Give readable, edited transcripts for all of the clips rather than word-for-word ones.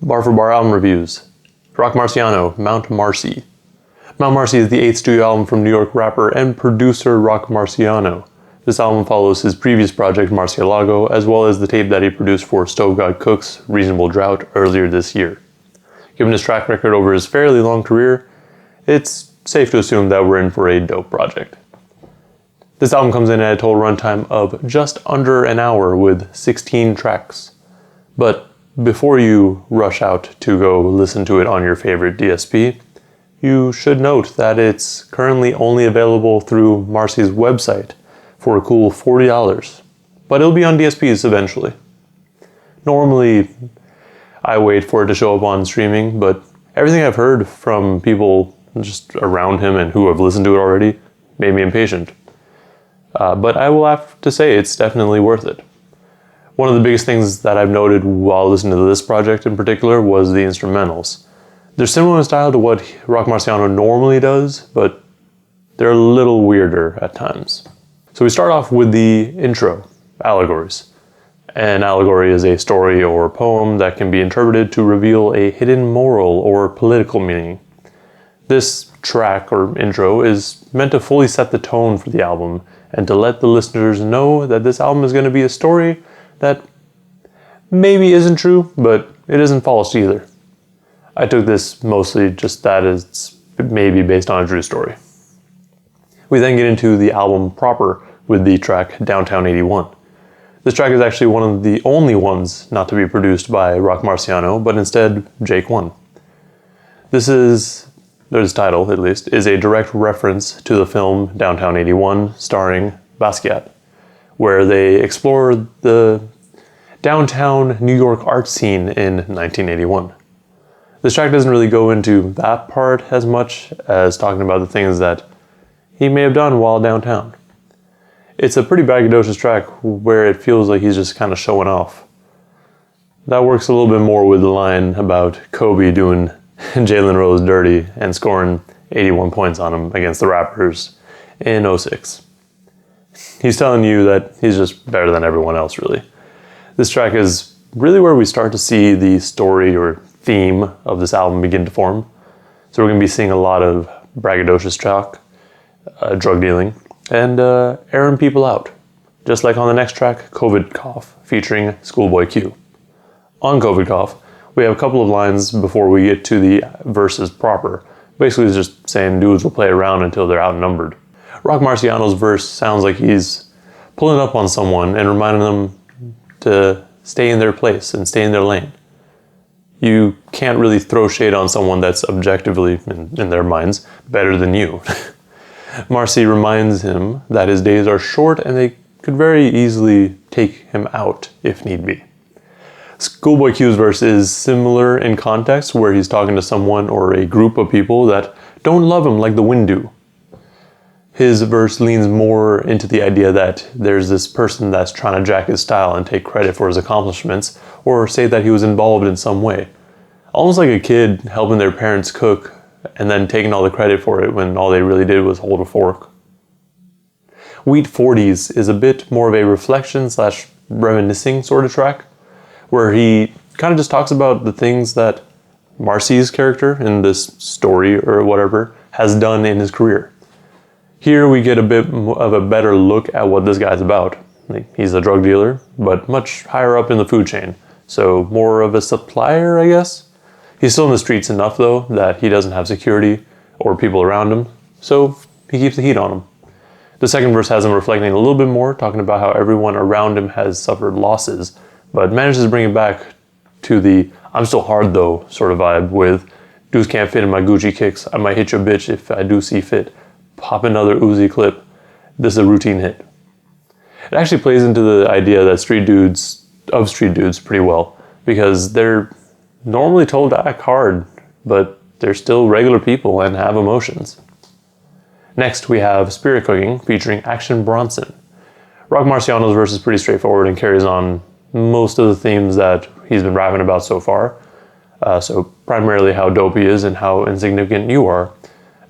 Bar for Bar album reviews. Roc Marciano, Mount Marci. Mount Marci is the 8th studio album from New York rapper and producer Roc Marciano. This album follows his previous project Marcialago, as well as the tape that he produced for Stove God Cook's Reasonable Drought earlier this year. Given his track record over his fairly long career, it's safe to assume that we're in for a dope project. This album comes in at a total runtime of just under an hour with 16 tracks. But before you rush out to go listen to it on your favorite DSP, you should note that it's currently only available through Marci's website for a cool $40, but it'll be on DSPs eventually. Normally, I wait for it to show up on streaming, but everything I've heard from people just around him and who have listened to it already made me impatient. But I will have to say it's definitely worth it. One of the biggest things that I've noted while listening to this project in particular was the instrumentals. They're similar in style to what Roc Marciano normally does, but they're a little weirder at times. So we start off with the intro, allegories. An allegory is a story or poem that can be interpreted to reveal a hidden moral or political meaning. This track or intro is meant to fully set the tone for the album and to let the listeners know that this album is going to be a story that maybe isn't true, but it isn't false either. I took this mostly just that it's maybe based on a true story. We then get into the album proper with the track Downtown 81. This track is actually one of the only ones not to be produced by Roc Marciano, but instead Jake One. This title at least, is a direct reference to the film Downtown 81 starring Basquiat, where they explore the downtown New York art scene in 1981. This track doesn't really go into that part as much as talking about the things that he may have done while downtown. It's a pretty braggadocious track where it feels like he's just kind of showing off. That works a little bit more with the line about Kobe doing Jalen Rose dirty and scoring 81 points on him against the Raptors in 06. He's telling you that he's just better than everyone else, really. This track is really where we start to see the story or theme of this album begin to form. So we're going to be seeing a lot of braggadocious talk, drug dealing, and airing people out. Just like on the next track, COVID Cough, featuring Schoolboy Q. On COVID Cough, we have a couple of lines before we get to the verses proper. Basically, it's just saying dudes will play around until they're outnumbered. Roc Marciano's verse sounds like he's pulling up on someone and reminding them to stay in their place and stay in their lane. You can't really throw shade on someone that's objectively, in their minds, better than you. Marci reminds him that his days are short and they could very easily take him out if need be. Schoolboy Q's verse is similar in context, where he's talking to someone or a group of people that don't love him like the wind do. His verse leans more into the idea that there's this person that's trying to jack his style and take credit for his accomplishments, or say that he was involved in some way. Almost like a kid helping their parents cook and then taking all the credit for it when all they really did was hold a fork. Wheat 40s is a bit more of a reflection / reminiscing sort of track, where he kind of just talks about the things that Marci's character in this story or whatever has done in his career. Here we get a bit of a better look at what this guy's about. He's a drug dealer, but much higher up in the food chain, so more of a supplier, I guess. He's still in the streets enough, though, that he doesn't have security or people around him, so he keeps the heat on him. The second verse has him reflecting a little bit more, talking about how everyone around him has suffered losses, but manages to bring it back to the I'm still hard though sort of vibe with dudes can't fit in my Gucci kicks, I might hit your bitch if I do see fit, pop another Uzi clip, this is a routine hit. It actually plays into the idea that street dudes pretty well, because they're normally told to act hard, but they're still regular people and have emotions. Next we have Spirit Cooking featuring Action Bronson. Roc Marciano's verse is pretty straightforward and carries on most of the themes that he's been rapping about so far. So primarily how dope he is and how insignificant you are,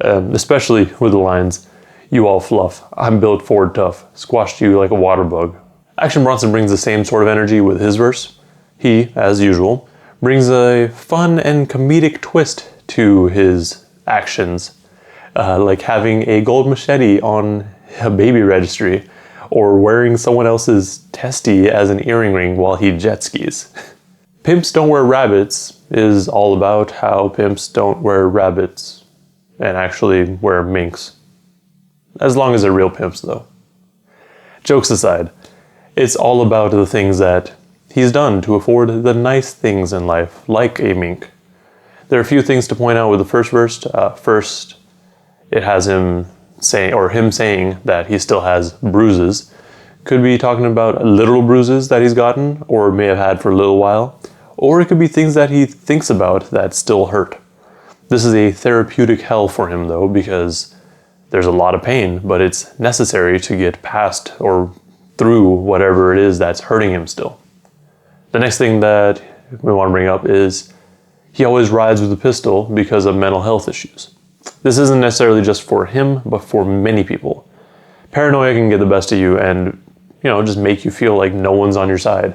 especially with the lines, "You all fluff, I'm built Ford tough, squashed you like a water bug." Action Bronson brings the same sort of energy with his verse. He, as usual, brings a fun and comedic twist to his actions, like having a gold machete on a baby registry, or wearing someone else's testy as an earring ring while he jet skis. Pimps Don't Wear Rabbits is all about how pimps don't wear rabbits and actually wear minks. As long as they're real pimps, though. Jokes aside, it's all about the things that he's done to afford the nice things in life, like a mink. There are a few things to point out with the first verse. First, it has him saying that he still has bruises. Could be talking about literal bruises that he's gotten, or may have had for a little while. Or it could be things that he thinks about that still hurt. This is a therapeutic hell for him, though, because there's a lot of pain, but it's necessary to get past or through whatever it is that's hurting him still. The next thing that we want to bring up is he always rides with a pistol because of mental health issues. This isn't necessarily just for him, but for many people. Paranoia can get the best of you and, just make you feel like no one's on your side.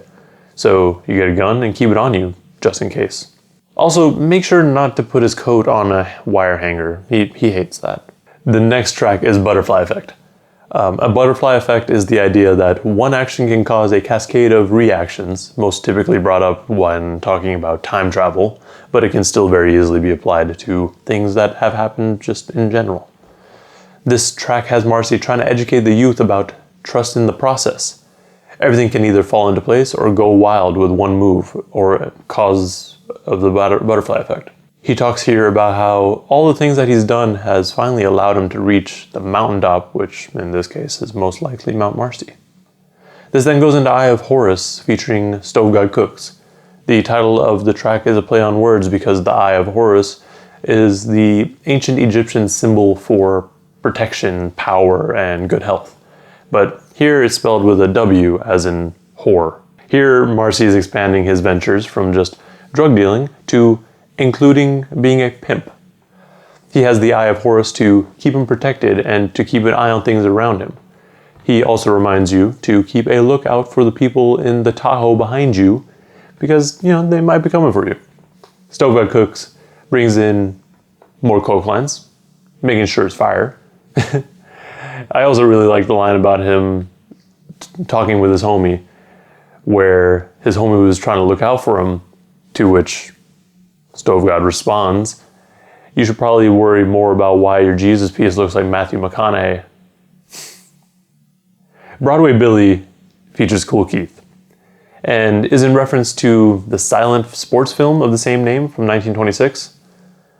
So you get a gun and keep it on you, just in case. Also, make sure not to put his coat on a wire hanger. He hates that. The next track is Butterfly Effect. A butterfly effect is the idea that one action can cause a cascade of reactions, most typically brought up when talking about time travel, but it can still very easily be applied to things that have happened just in general. This track has Marci trying to educate the youth about trust in the process. Everything can either fall into place or go wild with one move or cause of the butterfly effect. He talks here about how all the things that he's done has finally allowed him to reach the mountaintop, which in this case is most likely Mount Marci. This then goes into Eye of Horus, featuring Stove God Cooks. The title of the track is a play on words because the Eye of Horus is the ancient Egyptian symbol for protection, power, and good health. But here it's spelled with a W, as in whore. Here, Marci is expanding his ventures from just drug dealing to including being a pimp. He has the Eye of Horus to keep him protected and to keep an eye on things around him. He also reminds you to keep a lookout for the people in the Tahoe behind you because, they might be coming for you. Stove God Cooks brings in more coke lines, making sure it's fire. I also really like the line about him talking with his homie, where his homie was trying to look out for him, to which Stove God responds, "You should probably worry more about why your Jesus piece looks like Matthew McConaughey." Broadway Billy features Cool Keith, and is in reference to the silent sports film of the same name from 1926.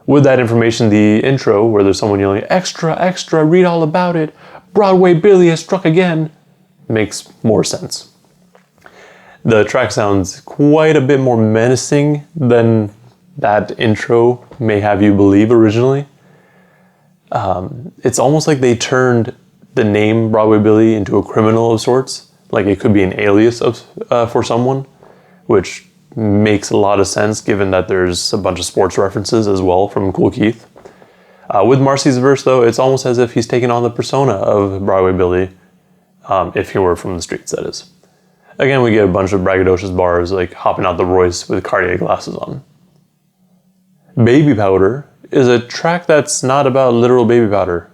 With that information, the intro, where there's someone yelling, "Extra, extra, read all about it, Broadway Billy has struck again," makes more sense. The track sounds quite a bit more menacing than that intro may have you believe originally. It's almost like they turned the name Broadway Billy into a criminal of sorts, like it could be an alias for someone, which makes a lot of sense given that there's a bunch of sports references as well from Cool Keith. With Marci's verse, though, it's almost as if he's taken on the persona of Broadway Billy, if he were from the streets, that is. Again, we get a bunch of braggadocious bars, like hopping out the Royce with Cartier glasses on. Baby Powder is a track that's not about literal baby powder,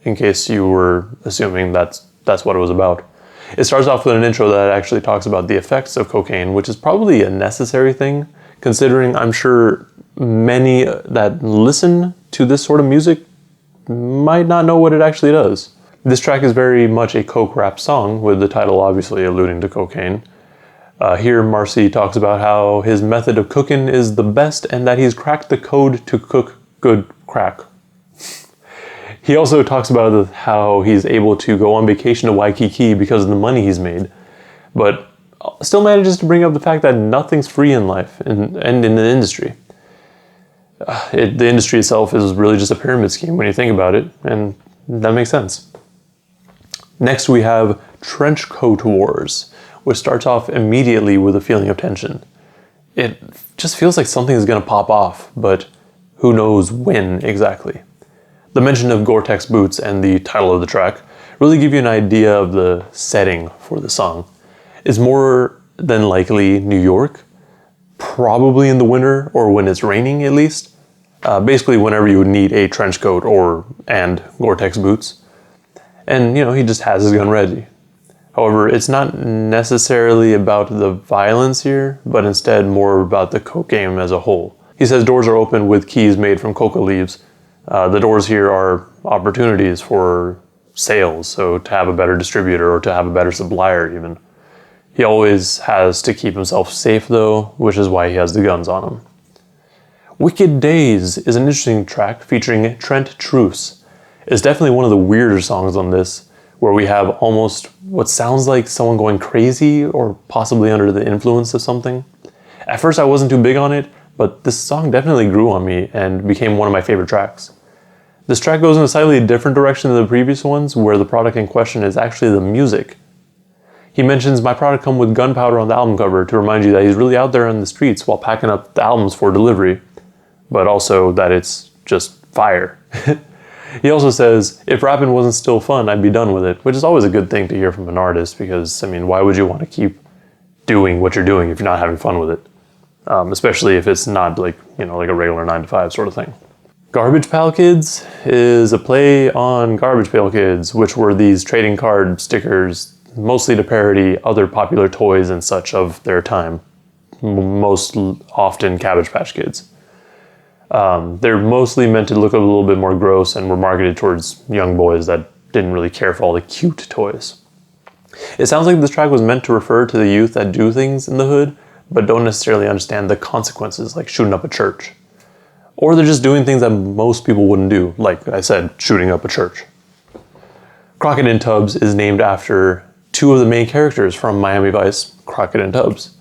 in case you were assuming that's what it was about. It starts off with an intro that actually talks about the effects of cocaine, which is probably a necessary thing, considering I'm sure many that listen to this sort of music might not know what it actually does. This track is very much a coke rap song, with the title obviously alluding to cocaine. Here, Marci talks about how his method of cooking is the best and that he's cracked the code to cook good crack. He also talks about how he's able to go on vacation to Waikiki because of the money he's made, but still manages to bring up the fact that nothing's free in life and in the industry. The industry itself is really just a pyramid scheme when you think about it, and that makes sense. Next we have Trench Coat Wars, which starts off immediately with a feeling of tension. It just feels like something is going to pop off, but who knows when exactly. The mention of Gore-Tex boots and the title of the track really give you an idea of the setting for the song. It's more than likely New York, probably in the winter or when it's raining at least. Basically whenever you would need a trench coat and Gore-Tex boots. And, he just has his gun ready. However, it's not necessarily about the violence here, but instead more about the coke game as a whole. He says doors are open with keys made from coca leaves. The doors here are opportunities for sales, so to have a better distributor or to have a better supplier even. He always has to keep himself safe though, which is why he has the guns on him. Wicked Days is an interesting track featuring Trent Truce. It's definitely one of the weirder songs on this, where we have almost what sounds like someone going crazy or possibly under the influence of something. At first I wasn't too big on it, but this song definitely grew on me and became one of my favorite tracks. This track goes in a slightly different direction than the previous ones, where the product in question is actually the music. He mentions my product come with gunpowder on the album cover to remind you that he's really out there in the streets while packing up the albums for delivery, but also that it's just fire. He also says, if rapping wasn't still fun, I'd be done with it, which is always a good thing to hear from an artist because, why would you want to keep doing what you're doing if you're not having fun with it? Especially if it's not like a regular 9-to-5 sort of thing. Garbage Pail Kids is a play on Garbage Pail Kids, which were these trading card stickers, mostly to parody other popular toys and such of their time, most often Cabbage Patch Kids. They're mostly meant to look a little bit more gross and were marketed towards young boys that didn't really care for all the cute toys. It sounds like this track was meant to refer to the youth that do things in the hood, but don't necessarily understand the consequences, like shooting up a church. Or they're just doing things that most people wouldn't do, like I said, shooting up a church. Crockett and Tubbs is named after two of the main characters from Miami Vice, Crockett and Tubbs.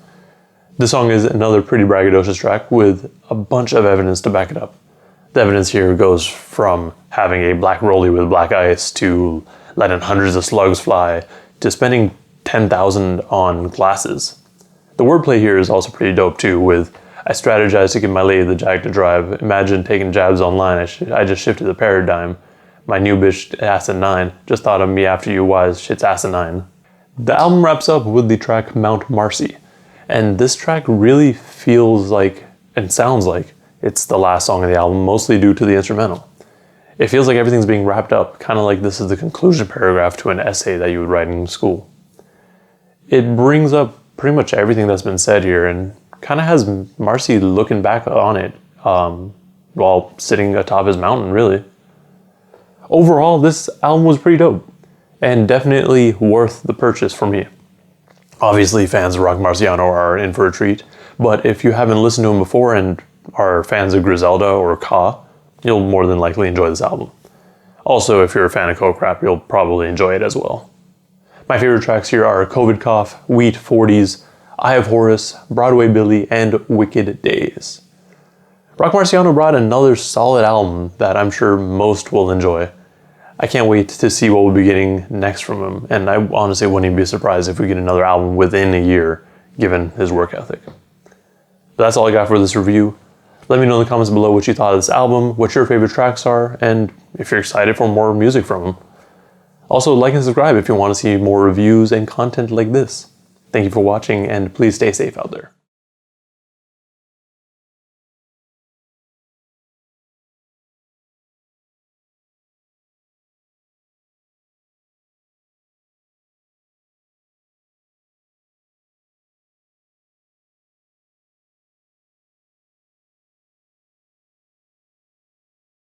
This song is another pretty braggadocious track with a bunch of evidence to back it up. The evidence here goes from having a black rollie with black ice to letting hundreds of slugs fly to spending $10,000 on glasses. The wordplay here is also pretty dope too, with I strategized to give my lady the jag to drive. Imagine taking jabs online. I just shifted the paradigm. My new bitch acid 9. Just thought of me after you wise. Shit's asinine. The album wraps up with the track Mount Marci. And this track really feels like and sounds like it's the last song of the album, mostly due to the instrumental. It feels like everything's being wrapped up, kind of like this is the conclusion paragraph to an essay that you would write in school. It brings up pretty much everything that's been said here and kind of has Marci looking back on it while sitting atop his mountain, really. Overall, this album was pretty dope and definitely worth the purchase for me. Obviously, fans of Roc Marciano are in for a treat, but if you haven't listened to him before and are fans of Griselda or Ka, you'll more than likely enjoy this album. Also, if you're a fan of Coke Rap, you'll probably enjoy it as well. My favorite tracks here are COVID Cough, Wheat 40s, Eye of Horus, Broadway Billy, and Wicked Days. Roc Marciano brought another solid album that I'm sure most will enjoy. I can't wait to see what we'll be getting next from him, and I honestly wouldn't even be surprised if we get another album within a year, given his work ethic. But that's all I got for this review. Let me know in the comments below what you thought of this album, what your favorite tracks are, and if you're excited for more music from him. Also, like and subscribe if you want to see more reviews and content like this. Thank you for watching, and please stay safe out there.